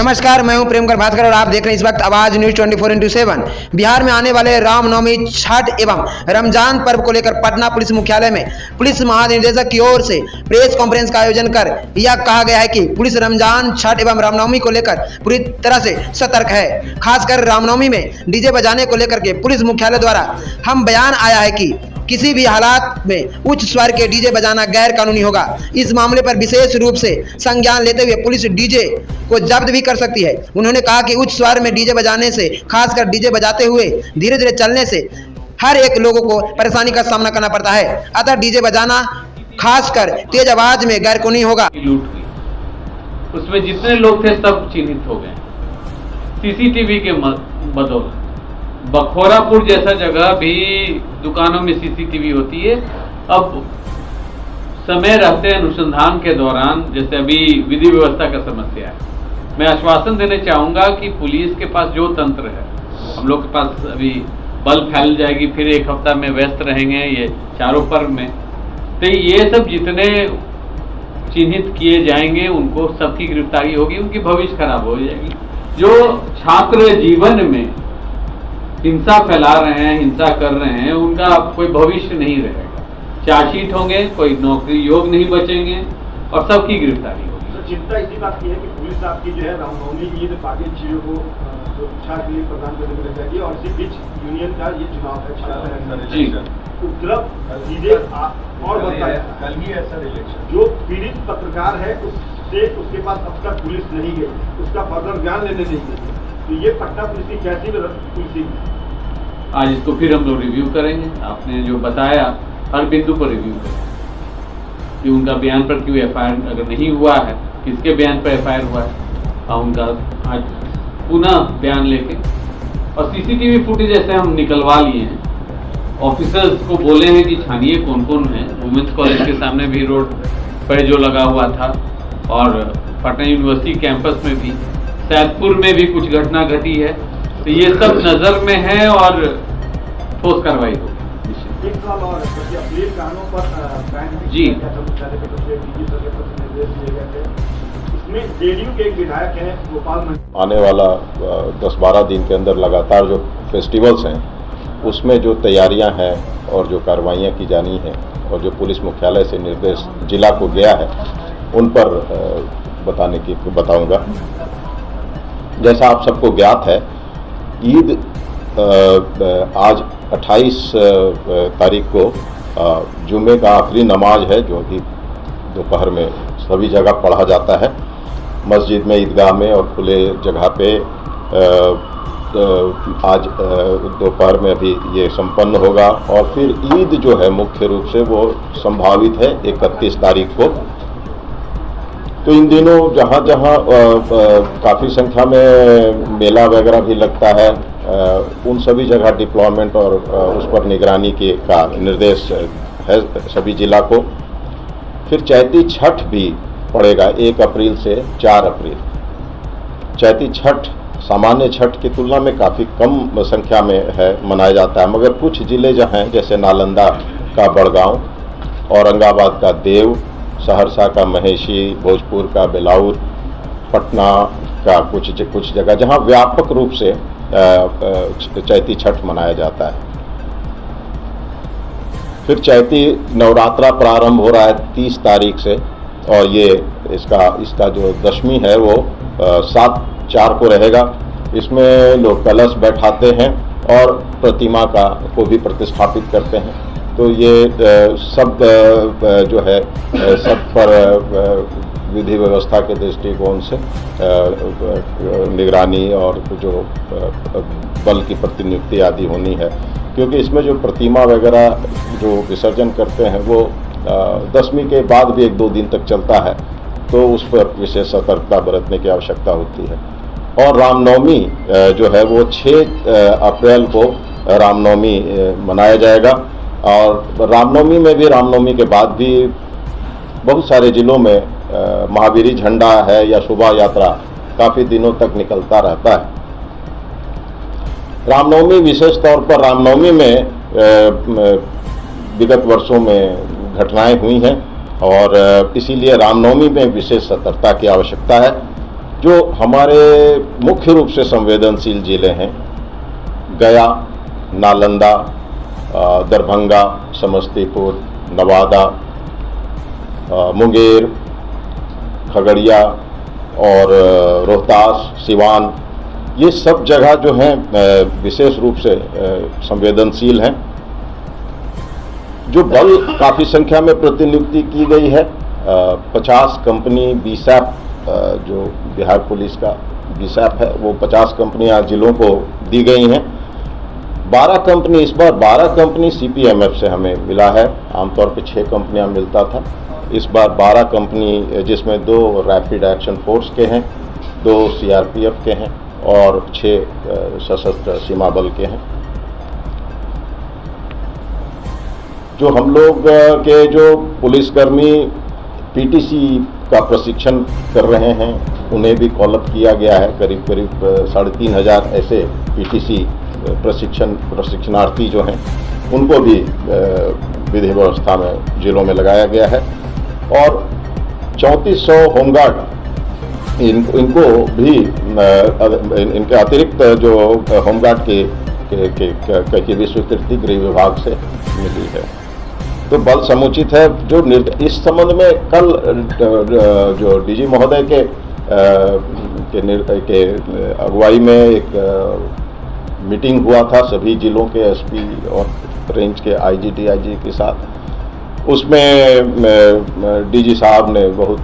नमस्कार, मैं हूं प्रेमकर भास्कर और आप देख रहे हैं इस वक्त आवाज न्यूज 24x7। बिहार में आने वाले रामनवमी, छठ एवं रमजान पर्व को लेकर पटना पुलिस मुख्यालय में पुलिस महानिदेशक की ओर से प्रेस कॉन्फ्रेंस का आयोजन कर यह कहा गया है कि पुलिस रमजान, छठ एवं रामनवमी को लेकर पूरी तरह से सतर्क है। खासकर रामनवमी में डीजे बजाने को लेकर के पुलिस मुख्यालय द्वारा हम बयान आया है कि किसी भी हालात में उच्च स्वर के डीजे बजाना गैर कानूनी होगा। इस मामले पर विशेष रूप से संज्ञान लेते हुए पुलिस डीजे को जब्त भी कर सकती है। उन्होंने कहा कि उच्च स्वर में डीजे बजाने से, खासकर डीजे बजाते हुए धीरे धीरे चलने से हर एक लोगों को परेशानी का सामना करना पड़ता है। अतः डीजे बजाना खासकर तेज आवाज में गैर कानूनी होगा। उसमें जितने लोग थे सब चिन्हित हो गए सीसीटीवी के बदौलत। बखोरापुर जैसा जगह भी दुकानों में सीसीटीवी होती है। अब समय रहते अनुसंधान के दौरान, जैसे अभी विधि व्यवस्था का समस्या है, मैं आश्वासन देने चाहूँगा कि पुलिस के पास जो तंत्र है, हम लोग के पास अभी बल फैल जाएगी, फिर एक हफ्ता में व्यस्त रहेंगे ये चारों पर्व में। तो ये सब जितने चिन्हित किए जाएंगे उनको सबकी गिरफ्तारी होगी, उनकी भविष्य खराब हो जाएगी। जो छात्र जीवन में हिंसा फैला रहे हैं, हिंसा कर रहे हैं, उनका कोई भविष्य नहीं रहेगा। चार्जशीट होंगे, कोई नौकरी योग नहीं बचेंगे और सबकी गिरफ्तारी होगी। तो चिंता इसी बात की है कि पुलिस आपकी जो है रामनवमी, ईद, बाकी चीजों को सुरक्षा के लिए प्रदान करने में लगी और इसी बीच यूनियन का ये चुनाव है जी। उपद्रव चीजें और कल ही ऐसा इलेक्शन, जो पीड़ित पत्रकार है उसके पास अब तक पुलिस नहीं गई, उसका फर्दर ज्ञान लेने नहीं गई। तो ये पट्टा पुलिस की कैसी पुलिसिंग? आज इसको फिर हम लोग रिव्यू करेंगे। आपने जो बताया हर बिंदु पर रिव्यू करेंगे कि उनका बयान पर क्यों एफआईआर अगर नहीं हुआ है, किसके बयान पर एफआईआर हुआ है, और उनका आज पुनः बयान लेके और सीसीटीवी फुटेज ऐसे हम निकलवा लिए हैं। ऑफिसर्स को बोले हैं कि छानिए कौन कौन है। वुमेंस कॉलेज के सामने भी रोड पर जो लगा हुआ था और पटना यूनिवर्सिटी कैंपस में भी, सैदपुर में भी कुछ घटना घटी है। तो ये सब नजर में है और ठोस कार्रवाई होगी। एक साल और अप्रील कानों पर जी इसमें जेडीयू के एक विधायक हैं गोपाल। आने वाला 10-12 दिन के अंदर लगातार जो फेस्टिवल्स हैं उसमें जो तैयारियां हैं और जो कार्रवाइयां की जानी हैं और जो पुलिस मुख्यालय से निर्देश जिला को गया है उन पर बताऊंगा। जैसा आप सबको ज्ञात है, ईद आज 28 तारीख को जुम्मे का आखिरी नमाज है, जो कि दोपहर में सभी जगह पढ़ा जाता है, मस्जिद में, ईदगाह में और खुले जगह पे। आज दोपहर में भी ये संपन्न होगा और फिर ईद जो है मुख्य रूप से वो संभावित है 31 तारीख को। तो इन दिनों जहाँ जहाँ काफ़ी संख्या में मेला वगैरह भी लगता है, उन सभी जगह डिप्लॉयमेंट और उस पर निगरानी का निर्देश है सभी जिला को। फिर चैती छठ भी पड़ेगा 1 अप्रैल से 4 अप्रैल। चैती छठ सामान्य छठ की तुलना में काफ़ी कम संख्या में है, मनाया जाता है, मगर कुछ जिले जहाँ हैं, जैसे नालंदा का बड़गांव, औरंगाबाद का देव, सहरसा का महेशी, भोजपुर का बेलाउर, पटना का कुछ जगह जहां व्यापक रूप से चैती छठ मनाया जाता है। फिर चैती नवरात्रा प्रारंभ हो रहा है 30 तारीख से और ये इसका जो दशमी है वो 7/4 को रहेगा। इसमें लोग कलश बैठाते हैं और प्रतिमा को भी प्रतिष्ठापित करते हैं। तो ये सब जो है सब पर विधि व्यवस्था के दृष्टिकोण से निगरानी और जो बल की प्रतिनियुक्ति आदि होनी है, क्योंकि इसमें जो प्रतिमा वगैरह जो विसर्जन करते हैं वो दशमी के बाद भी 1-2 दिन तक चलता है, तो उस पर विशेष सतर्कता बरतने की आवश्यकता होती है। और रामनवमी जो है वो 6 अप्रैल को रामनवमी मनाया जाएगा। और रामनवमी में भी, रामनवमी के बाद भी बहुत सारे जिलों में महावीरी झंडा है या शोभा यात्रा काफ़ी दिनों तक निकलता रहता है। रामनवमी, विशेष तौर पर रामनवमी में विगत वर्षों में घटनाएं हुई हैं और इसीलिए रामनवमी में विशेष सतर्कता की आवश्यकता है। जो हमारे मुख्य रूप से संवेदनशील जिले हैं, गया, नालंदा, दरभंगा, समस्तीपुर, नवादा, मुंगेर, खगड़िया और रोहतास, सिवान, ये सब जगह जो हैं विशेष रूप से संवेदनशील हैं। जो बल काफ़ी संख्या में प्रतिनियुक्ति की गई है, 50 कंपनी बीसैप, जो बिहार पुलिस का बीसैप है, वो 50 कंपनियां जिलों को दी गई हैं। 12 कंपनी, इस बार 12 कंपनी CPMF से हमें मिला है। आमतौर पे 6 कंपनियां मिलता था, इस बार 12 कंपनी, जिसमें 2 रैपिड एक्शन फोर्स के हैं, 2 CRPF के हैं और 6 सशस्त्र सीमा बल के हैं। जो हम लोग के जो पुलिसकर्मी PTC का प्रशिक्षण कर रहे हैं, उन्हें भी कॉल अप किया गया है। करीब 3,500 ऐसे PTC प्रशिक्षणार्थी जो हैं, उनको भी विधि व्यवस्था में जिलों में लगाया गया है। और 3400 होमगार्ड, इनको भी इनके अतिरिक्त जो होमगार्ड की भी स्वीकृति गृह विभाग से मिली है। तो बल समुचित है। जो इस संबंध में कल जो DG महोदय के अगुवाई में एक मीटिंग हुआ था सभी जिलों के SP और रेंज के IG DIG के साथ, उसमें DG साहब ने बहुत